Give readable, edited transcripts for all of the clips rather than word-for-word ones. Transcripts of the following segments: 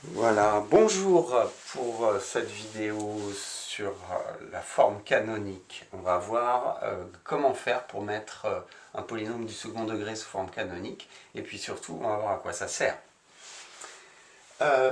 Voilà, bonjour pour cette vidéo sur la forme canonique. On va voir comment faire pour mettre un polynôme du second degré sous forme canonique et puis surtout on va voir à quoi ça sert.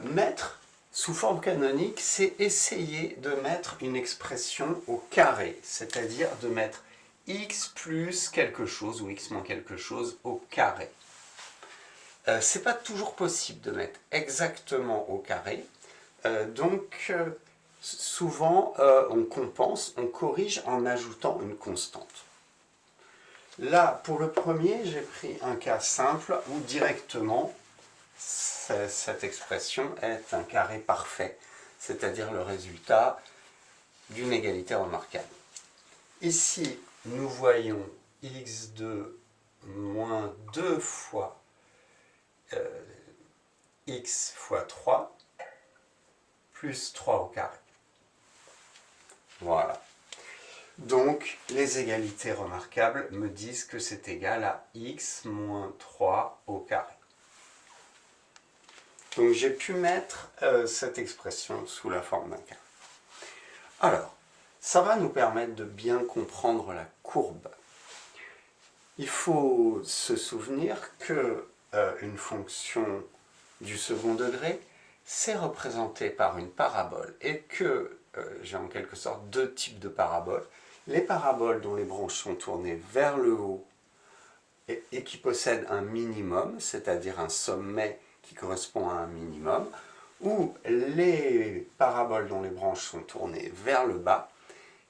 Mettre sous forme canonique, c'est essayer de mettre une expression au carré, c'est-à-dire de mettre x plus quelque chose ou x moins quelque chose au carré. C'est pas toujours possible de mettre exactement au carré, donc souvent on compense, on corrige en ajoutant une constante. Là, pour le premier, j'ai pris un cas simple où directement cette expression est un carré parfait, c'est-à-dire le résultat d'une égalité remarquable. Ici, nous voyons x2 moins 2 fois x fois 3 plus 3 au carré. Voilà. Donc, les égalités remarquables me disent que c'est égal à x moins 3 au carré. Donc, j'ai pu mettre cette expression sous la forme d'un carré. Alors, ça va nous permettre de bien comprendre la courbe. Il faut se souvenir que une fonction du second degré, c'est représenté par une parabole et que j'ai en quelque sorte deux types de paraboles. Les paraboles dont les branches sont tournées vers le haut et qui possèdent un minimum, c'est-à-dire un sommet qui correspond à un minimum, ou les paraboles dont les branches sont tournées vers le bas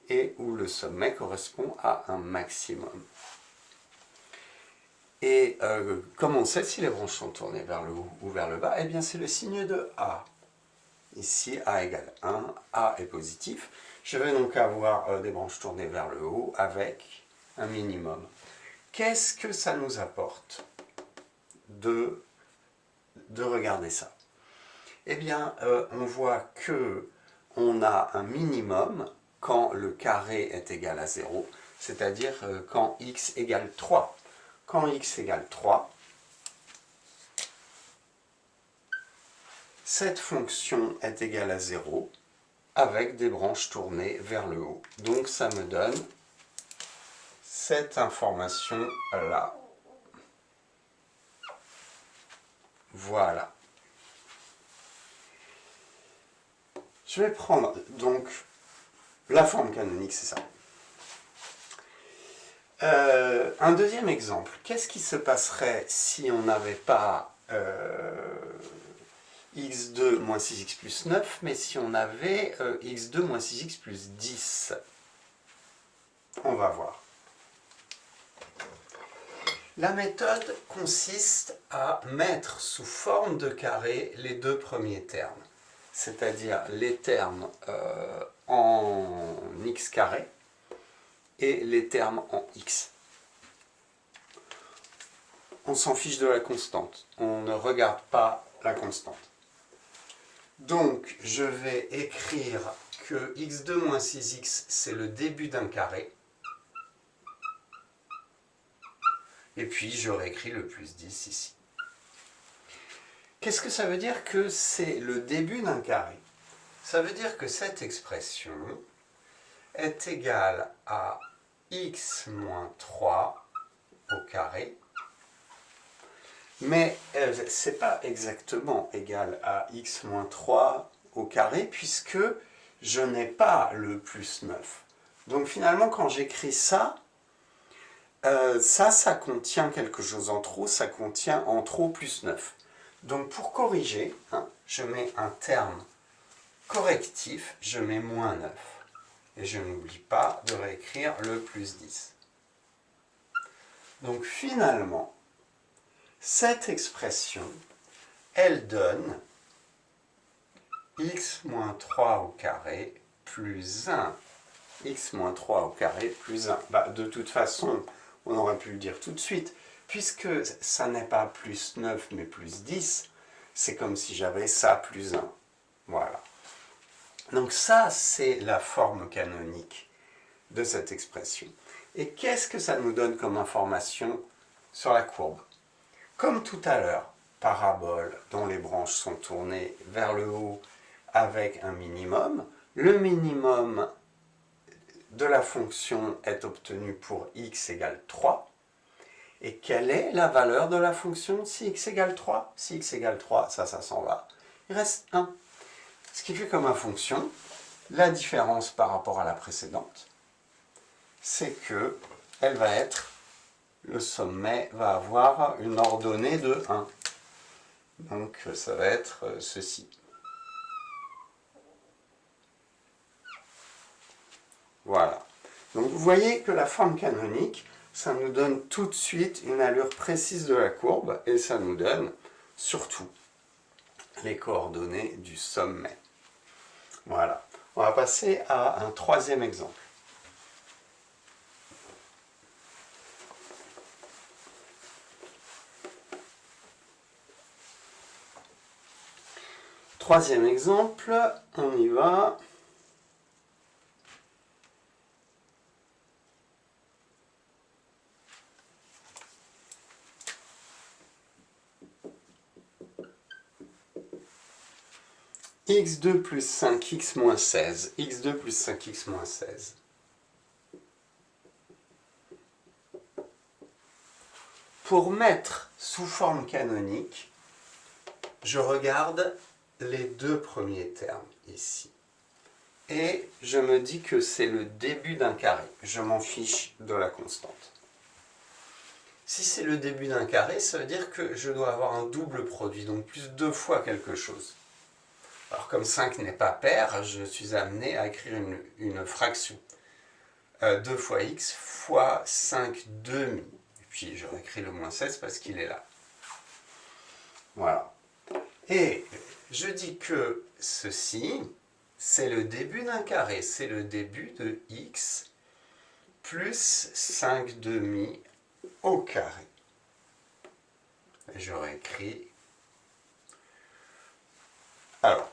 et où le sommet correspond à un maximum. Et comme on sait si les branches sont tournées vers le haut ou vers le bas, eh bien c'est le signe de A. Ici, A égale 1, A est positif. Je vais donc avoir des branches tournées vers le haut avec un minimum. Qu'est-ce que ça nous apporte de regarder ça? Eh bien, on voit que on a un minimum quand le carré est égal à 0, c'est-à-dire quand x égale 3. Quand x égale 3, cette fonction est égale à 0 avec des branches tournées vers le haut. Donc ça me donne cette information-là. Voilà. Je vais prendre donc la forme canonique, c'est ça. Un deuxième exemple. Qu'est-ce qui se passerait si on n'avait pas x2 moins 6x plus 9, mais si on avait x2 moins 6x plus 10? On va voir. La méthode consiste à mettre sous forme de carré les deux premiers termes, c'est-à-dire les termes en x carré et les termes en x. On s'en fiche de la constante, on ne regarde pas la constante. Donc, je vais écrire que x2 moins 6x, c'est le début d'un carré. Et puis, je réécris le plus 10 ici. Qu'est-ce que ça veut dire que c'est le début d'un carré? Ça veut dire que cette expression est égale à x moins 3 au carré. Mais ce n'est pas exactement égal à x moins 3 au carré, puisque je n'ai pas le plus 9. Donc finalement, quand j'écris ça, ça contient quelque chose en trop, ça contient en trop plus 9. Donc pour corriger, je mets un terme correctif, je mets moins 9. Et je n'oublie pas de réécrire le plus 10. Donc finalement, cette expression, elle donne x moins 3 au carré plus 1. X moins 3 au carré plus 1. De toute façon, on aurait pu le dire tout de suite, puisque ça n'est pas plus 9 mais plus 10, c'est comme si j'avais ça plus 1. Voilà. Donc ça, c'est la forme canonique de cette expression. Et qu'est-ce que ça nous donne comme information sur la courbe? Comme tout à l'heure, parabole dont les branches sont tournées vers le haut avec un minimum. Le minimum de la fonction est obtenu pour x égale 3. Et quelle est la valeur de la fonction si x égale 3? Si x égale 3, ça s'en va. Il reste 1. Ce qui fait que ma fonction, la différence par rapport à la précédente, c'est que elle va être, le sommet va avoir une ordonnée de 1. Donc ça va être ceci. Voilà. Donc vous voyez que la forme canonique, ça nous donne tout de suite une allure précise de la courbe et ça nous donne surtout les coordonnées du sommet. Voilà. On va passer à un troisième exemple. Troisième exemple, on y va. x2 plus 5x moins 16. x2 plus 5x moins 16. Pour mettre sous forme canonique, je regarde les deux premiers termes ici. Et je me dis que c'est le début d'un carré. Je m'en fiche de la constante. Si c'est le début d'un carré, ça veut dire que je dois avoir un double produit, donc plus 2 fois quelque chose. Alors comme 5 n'est pas pair, je suis amené à écrire une fraction. 2 fois x fois 5 demi. Et puis je réécris le moins 16 parce qu'il est là. Voilà. Et je dis que ceci, c'est le début d'un carré. C'est le début de x plus 5 demi au carré. Et je réécris. Alors,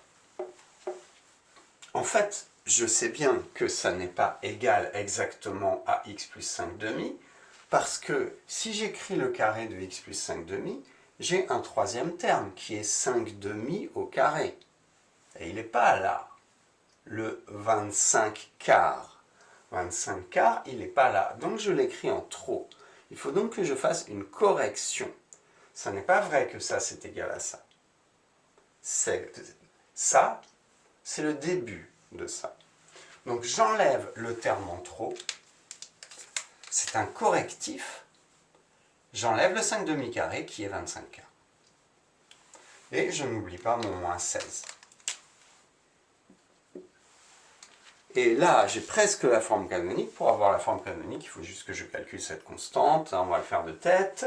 en fait, je sais bien que ça n'est pas égal exactement à x plus 5 demi, parce que si j'écris le carré de x plus 5 demi, j'ai un troisième terme qui est 5 demi au carré. Et il n'est pas là. Le 25 quarts. 25 quarts, il n'est pas là. Donc je l'écris en trop. Il faut donc que je fasse une correction. Ça n'est pas vrai que ça, c'est égal à ça. Ça, c'est le début de ça. Donc j'enlève le terme en trop. C'est un correctif. J'enlève le 5 demi-carré qui est 25 quarts. Et je n'oublie pas mon moins 16. Et là, j'ai presque la forme canonique. Pour avoir la forme canonique, il faut juste que je calcule cette constante. On va le faire de tête.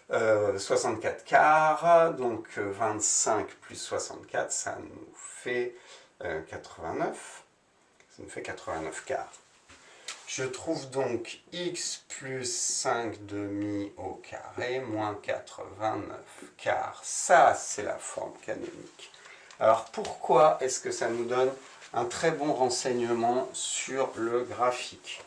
64 quarts, donc 25 plus 64, ça nous fait 89. Ça nous fait 89 quarts. Je trouve donc x plus 5 demi au carré moins 89 quarts. Ça, c'est la forme canonique. Alors pourquoi est-ce que ça nous donne un très bon renseignement sur le graphique?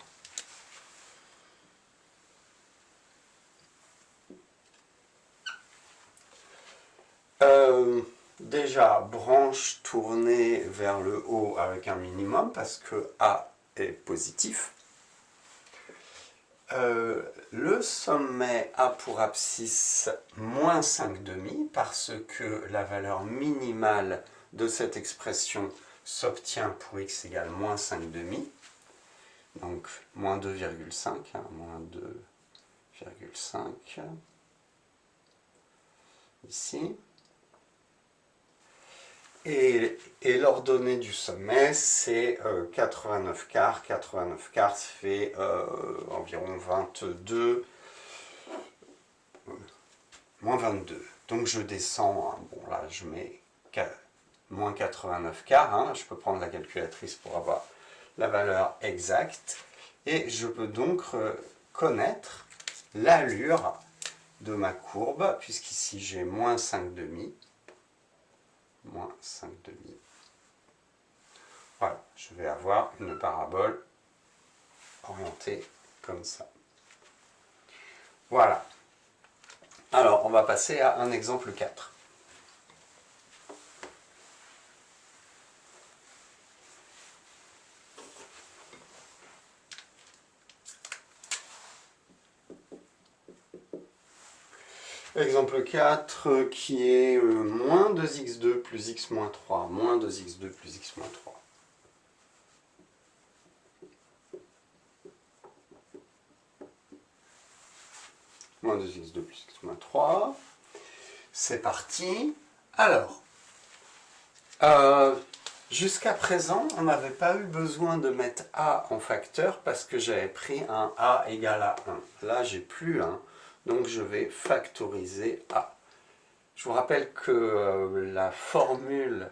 Déjà, branche tournée vers le haut avec un minimum parce que A est positif. Le sommet a pour abscisse moins 5 demi parce que la valeur minimale de cette expression s'obtient pour x égale moins 5 demi. Donc moins 2,5, moins 2,5 ici. Et l'ordonnée du sommet, c'est 89 quarts. 89 quarts, ça fait environ 22, moins 22. Donc je descends, bon là je mets moins 89 quarts. Je peux prendre la calculatrice pour avoir la valeur exacte. Et je peux donc connaître l'allure de ma courbe, puisqu'ici j'ai moins 5 demi. Moins 5 demi. Voilà, je vais avoir une parabole orientée comme ça. Voilà. Alors, on va passer à un exemple 4. Exemple 4 qui est moins 2x2 plus x moins 3. Moins 2x2 plus x moins 3. Moins 2x2 plus x moins 3. C'est parti. Alors, jusqu'à présent, on n'avait pas eu besoin de mettre a en facteur parce que j'avais pris un a égale à 1. Là, j'ai plus 1, donc je vais factoriser a. Je vous rappelle que la formule,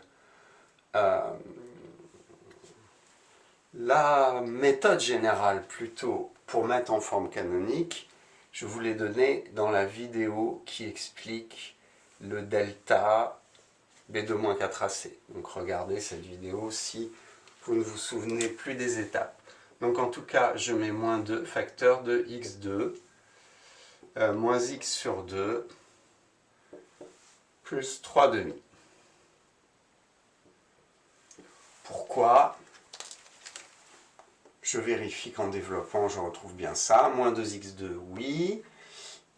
la méthode générale plutôt pour mettre en forme canonique, je vous l'ai donnée dans la vidéo qui explique le delta B2-4AC. Donc regardez cette vidéo si vous ne vous souvenez plus des étapes. Donc en tout cas, je mets moins 2 facteur de x2 moins x sur 2 plus 3 demi. Pourquoi? Je vérifie qu'en développant, je retrouve bien ça. Moins 2x2, oui.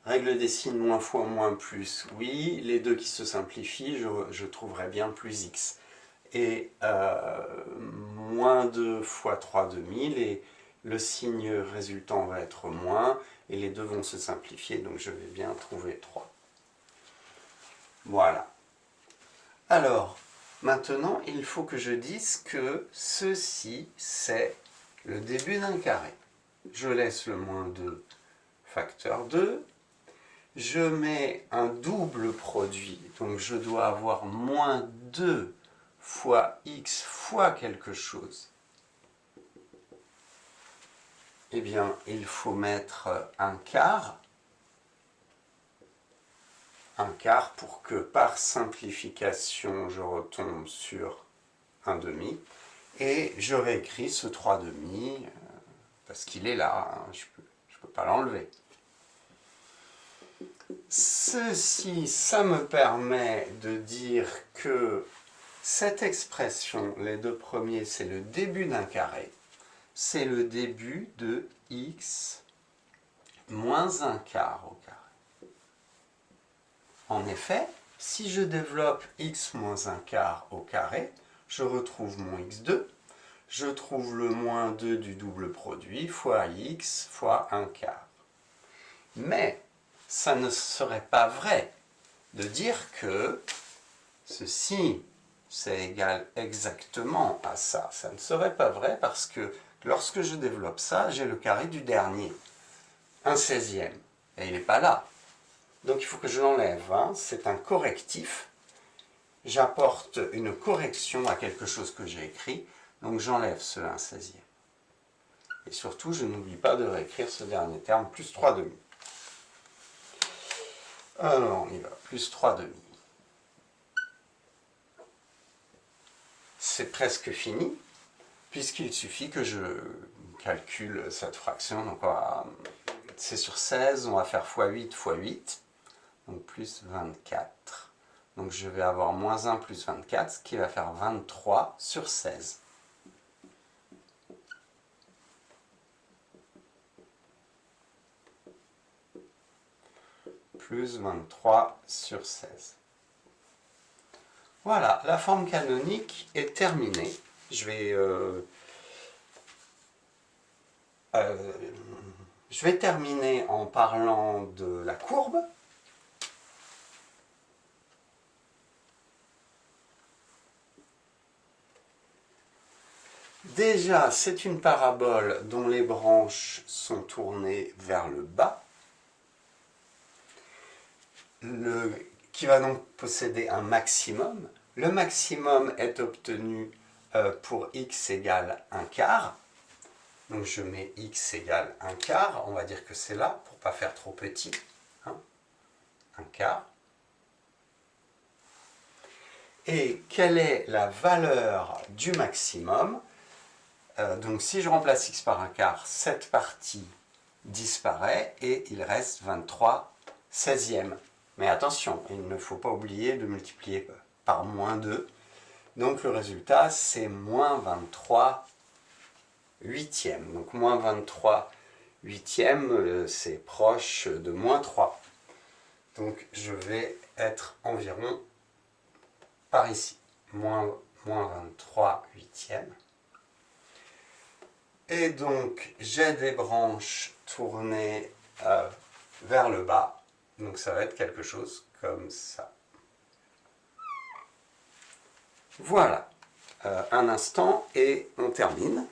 Règle des signes, moins fois moins plus, oui. Les deux qui se simplifient, je trouverai bien plus x. Et moins 2 fois 3 demi, le signe résultant va être moins, et les deux vont se simplifier, donc je vais bien trouver 3. Voilà. Alors, maintenant, il faut que je dise que ceci, c'est le début d'un carré. Je laisse le moins 2 facteur 2. Je mets un double produit, donc je dois avoir moins 2 fois x fois quelque chose. Eh bien, il faut mettre un quart. Un quart pour que par simplification, je retombe sur un demi. Et je réécris ce 3 demi, parce qu'il est là, hein, je peux pas l'enlever. Ceci, ça me permet de dire que cette expression, les deux premiers, c'est le début d'un carré. C'est le début de x moins un quart au carré. En effet, si je développe x moins un quart au carré, je retrouve mon x2, je trouve le moins 2 du double produit fois x fois un quart. Mais ça ne serait pas vrai de dire que ceci, c'est égal exactement à ça. Ça ne serait pas vrai parce que lorsque je développe ça, j'ai le carré du dernier, un 16e, et il n'est pas là. Donc il faut que je l'enlève, hein. C'est un correctif. J'apporte une correction à quelque chose que j'ai écrit, donc j'enlève ce 1 16e. Et surtout, je n'oublie pas de réécrire ce dernier terme, plus 3 demi. Alors on y va, plus 3 demi. C'est presque fini, puisqu'il suffit que je calcule cette fraction. Donc c'est sur 16, on va faire x8 fois 8, donc plus 24. Donc je vais avoir moins 1 plus 24, ce qui va faire 23 sur 16. Plus 23 sur 16. Voilà, la forme canonique est terminée. Je vais terminer en parlant de la courbe. Déjà, c'est une parabole dont les branches sont tournées vers le bas, qui va donc posséder un maximum. Le maximum est obtenu pour x égale 1 quart. Donc je mets x égale 1 quart, on va dire que c'est là, pour ne pas faire trop petit. Hein, 1 quart. Et quelle est la valeur du maximum? Donc si je remplace x par 1 quart, cette partie disparaît et il reste 23 16e. Mais attention, il ne faut pas oublier de multiplier par moins 2. Donc le résultat, c'est moins 23 huitièmes. Donc moins 23 huitièmes, c'est proche de moins 3. Donc je vais être environ par ici. Moins 23 huitièmes. Et donc j'ai des branches tournées vers le bas. Donc ça va être quelque chose comme ça. Voilà. Un instant et on termine.